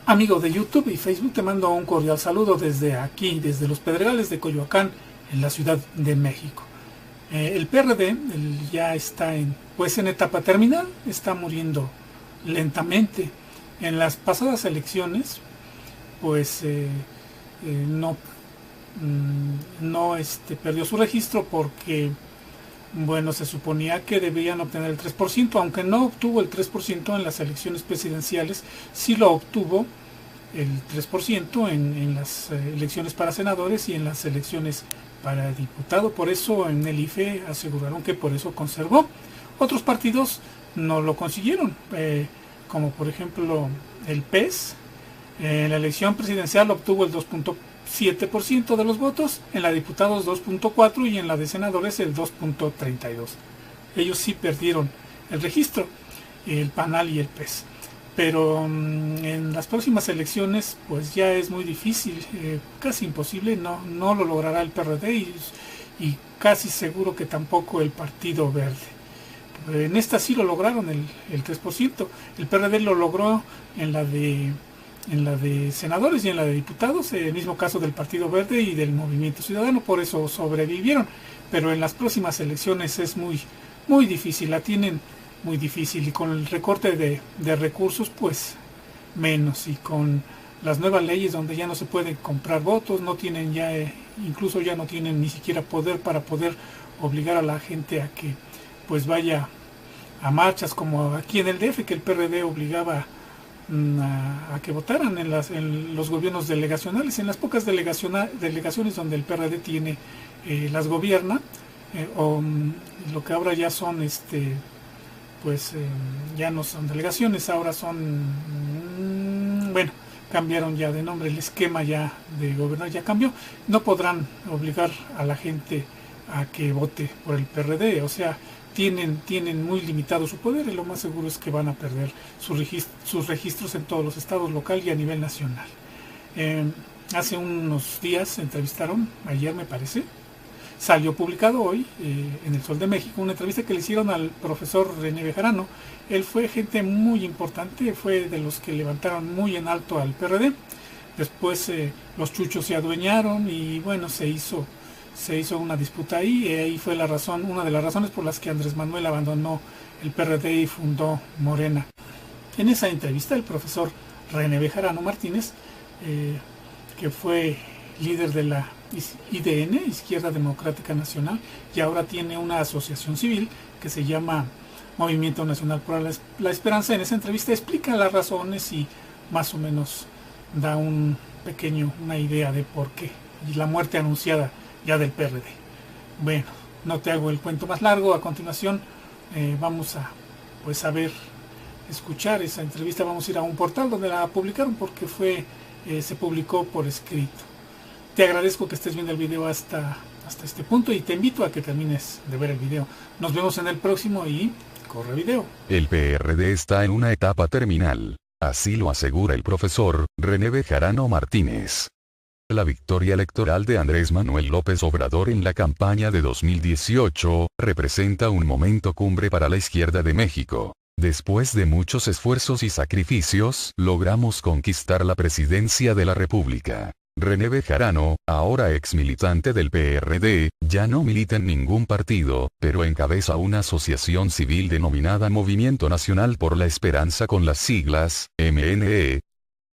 Amigo de YouTube y Facebook, te mando un cordial saludo desde aquí, desde los Pedregales de Coyoacán, en la Ciudad de México. El PRD ya está en etapa terminal, está muriendo lentamente. En las pasadas elecciones, no perdió su registro porque, se suponía que debían obtener el 3%, aunque no obtuvo el 3% en las elecciones presidenciales, sí lo obtuvo el 3% en las elecciones para senadores y en las elecciones para diputado. Por eso en el IFE aseguraron que por eso conservó. Otros partidos no lo consiguieron, como por ejemplo el PES. En la elección presidencial obtuvo el 2.7% de los votos, en la de diputados 2.4% y en la de senadores el 2.32%. Ellos sí perdieron el registro, el PANAL y el PES. Pero en las próximas elecciones pues ya es muy difícil, casi imposible, no lo logrará el PRD y casi seguro que tampoco el Partido Verde. En esta sí lo lograron el 3%, el PRD lo logró en la de senadores y en la de diputados, el mismo caso del Partido Verde y del Movimiento Ciudadano, por eso sobrevivieron. Pero en las próximas elecciones es muy difícil, la tienen muy difícil, y con el recorte de recursos pues menos, y con las nuevas leyes donde ya no se pueden comprar votos, no tienen incluso ya no tienen ni siquiera poder para poder obligar a la gente a que pues vaya a marchas, como aquí en el DF, que el PRD obligaba a que votaran en los gobiernos delegacionales, en las pocas delegaciones donde el PRD las gobierna, o lo que ahora ya son ya no son delegaciones, ahora son, cambiaron ya de nombre, el esquema ya de gobernar ya cambió. No podrán obligar a la gente a que vote por el PRD, o sea, tienen muy limitado su poder, y lo más seguro es que van a perder sus registros en todos los estados, local y a nivel nacional. Hace unos días entrevistaron, ayer me parece, salió publicado hoy en El Sol de México, una entrevista que le hicieron al profesor René Bejarano. Él fue gente muy importante, fue de los que levantaron muy en alto al PRD. Después los chuchos se adueñaron y se hizo una disputa ahí, y ahí fue una de las razones por las que Andrés Manuel abandonó el PRD y fundó Morena. En esa entrevista el profesor René Bejarano Martínez, que fue líder de la IDN, Izquierda Democrática Nacional, y ahora tiene una asociación civil que se llama Movimiento Nacional por la Esperanza, en esa entrevista explica las razones y más o menos da una idea de por qué, y la muerte anunciada ya del PRD. Bueno, no te hago el cuento más largo. A continuación vamos a escuchar esa entrevista. Vamos a ir a un portal donde la publicaron porque se publicó por escrito. Te agradezco que estés viendo el video hasta este punto y te invito a que termines de ver el video. Nos vemos en el próximo y corre video. El PRD está en una etapa terminal. Así lo asegura el profesor René Bejarano Martínez. La victoria electoral de Andrés Manuel López Obrador en la campaña de 2018 representa un momento cumbre para la izquierda de México. Después de muchos esfuerzos y sacrificios, logramos conquistar la presidencia de la República. René Bejarano, ahora ex militante del PRD, ya no milita en ningún partido, pero encabeza una asociación civil denominada Movimiento Nacional por la Esperanza, con las siglas MNE.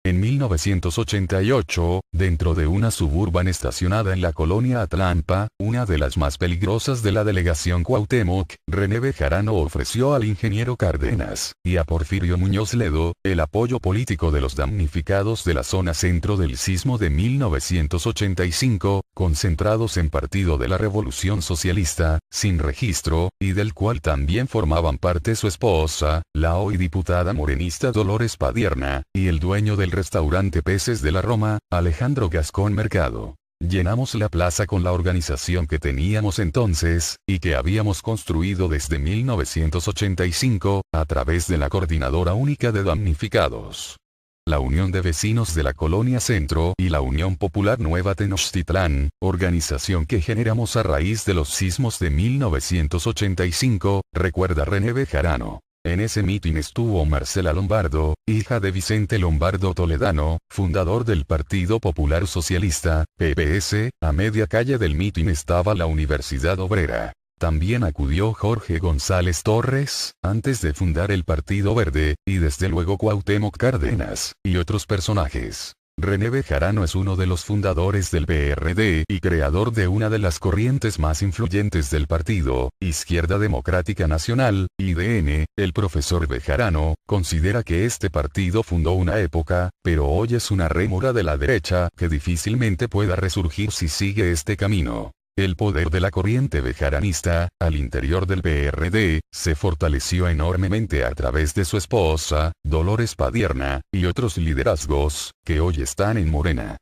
En 1988, dentro de una suburban estacionada en la colonia Atlampa, una de las más peligrosas de la delegación Cuauhtémoc, René Bejarano ofreció al ingeniero Cárdenas y a Porfirio Muñoz Ledo el apoyo político de los damnificados de la zona centro del sismo de 1985, concentrados en Partido de la Revolución Socialista, sin registro, y del cual también formaban parte su esposa, la hoy diputada morenista Dolores Padierna, y el dueño del restaurante Peces de la Roma, Alejandro Gascón Mercado. Llenamos la plaza con la organización que teníamos entonces, y que habíamos construido desde 1985, a través de la Coordinadora Única de Damnificados, la Unión de Vecinos de la Colonia Centro y la Unión Popular Nueva Tenochtitlán, organización que generamos a raíz de los sismos de 1985, recuerda René Bejarano. En ese mitin estuvo Marcela Lombardo, hija de Vicente Lombardo Toledano, fundador del Partido Popular Socialista, PPS. A media calle del mitin estaba la Universidad Obrera. También acudió Jorge González Torres, antes de fundar el Partido Verde, y desde luego Cuauhtémoc Cárdenas, y otros personajes. René Bejarano es uno de los fundadores del PRD y creador de una de las corrientes más influyentes del partido, Izquierda Democrática Nacional, IDN. El profesor Bejarano considera que este partido fundó una época, pero hoy es una rémora de la derecha que difícilmente pueda resurgir si sigue este camino. El poder de la corriente bejaranista, al interior del PRD, se fortaleció enormemente a través de su esposa, Dolores Padierna, y otros liderazgos, que hoy están en Morena.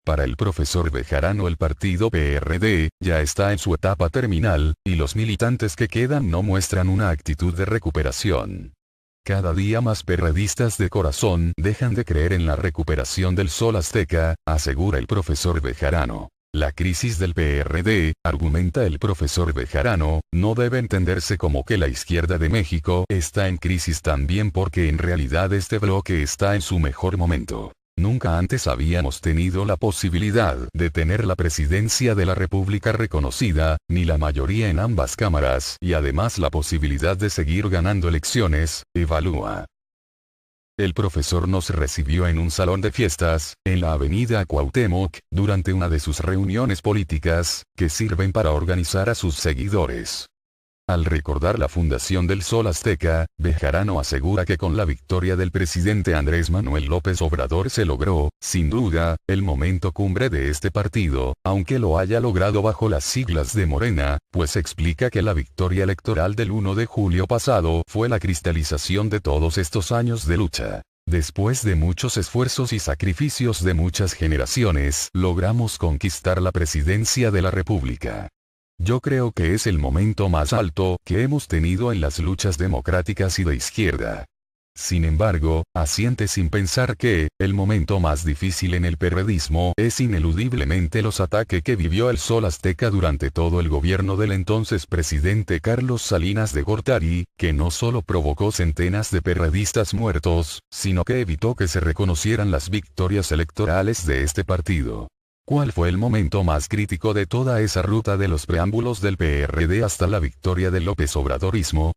Para el profesor Bejarano el partido PRD, ya está en su etapa terminal, y los militantes que quedan no muestran una actitud de recuperación. Cada día más perredistas de corazón dejan de creer en la recuperación del sol azteca, asegura el profesor Bejarano. La crisis del PRD, argumenta el profesor Bejarano, no debe entenderse como que la izquierda de México está en crisis también porque en realidad este bloque está en su mejor momento. Nunca antes habíamos tenido la posibilidad de tener la presidencia de la República reconocida, ni la mayoría en ambas cámaras, y además la posibilidad de seguir ganando elecciones, evalúa. El profesor nos recibió en un salón de fiestas, en la avenida Cuauhtémoc, durante una de sus reuniones políticas, que sirven para organizar a sus seguidores. Al recordar la fundación del Sol Azteca, Bejarano asegura que con la victoria del presidente Andrés Manuel López Obrador se logró, sin duda, el momento cumbre de este partido, aunque lo haya logrado bajo las siglas de Morena, pues explica que la victoria electoral del 1 de julio pasado fue la cristalización de todos estos años de lucha. Después de muchos esfuerzos y sacrificios de muchas generaciones, logramos conquistar la presidencia de la República. Yo creo que es el momento más alto que hemos tenido en las luchas democráticas y de izquierda. Sin embargo, asiente sin pensar que, el momento más difícil en el perredismo es ineludiblemente los ataques que vivió el Sol Azteca durante todo el gobierno del entonces presidente Carlos Salinas de Gortari, que no solo provocó centenas de perredistas muertos, sino que evitó que se reconocieran las victorias electorales de este partido. ¿Cuál fue el momento más crítico de toda esa ruta de los preámbulos del PRD hasta la victoria del López Obradorismo?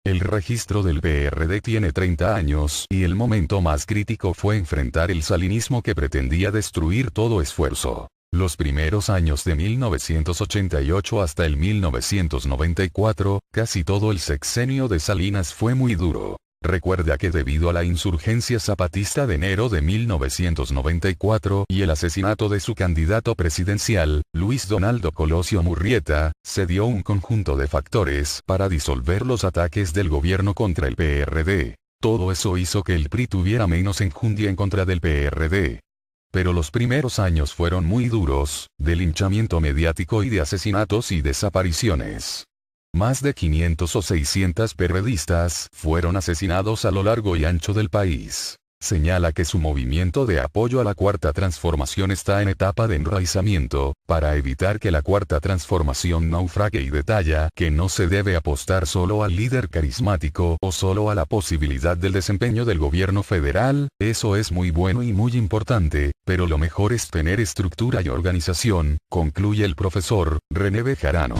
El registro del PRD tiene 30 años y el momento más crítico fue enfrentar el salinismo que pretendía destruir todo esfuerzo. Los primeros años de 1988 hasta el 1994, casi todo el sexenio de Salinas fue muy duro. Recuerda que debido a la insurgencia zapatista de enero de 1994 y el asesinato de su candidato presidencial, Luis Donaldo Colosio Murrieta, se dio un conjunto de factores para disolver los ataques del gobierno contra el PRD. Todo eso hizo que el PRI tuviera menos enjundia en contra del PRD. Pero los primeros años fueron muy duros, de linchamiento mediático y de asesinatos y desapariciones. Más de 500 o 600 perredistas fueron asesinados a lo largo y ancho del país. Señala que su movimiento de apoyo a la Cuarta Transformación está en etapa de enraizamiento, para evitar que la Cuarta Transformación naufrague y detalla que no se debe apostar solo al líder carismático o solo a la posibilidad del desempeño del gobierno federal. Eso es muy bueno y muy importante, pero lo mejor es tener estructura y organización, concluye el profesor René Bejarano.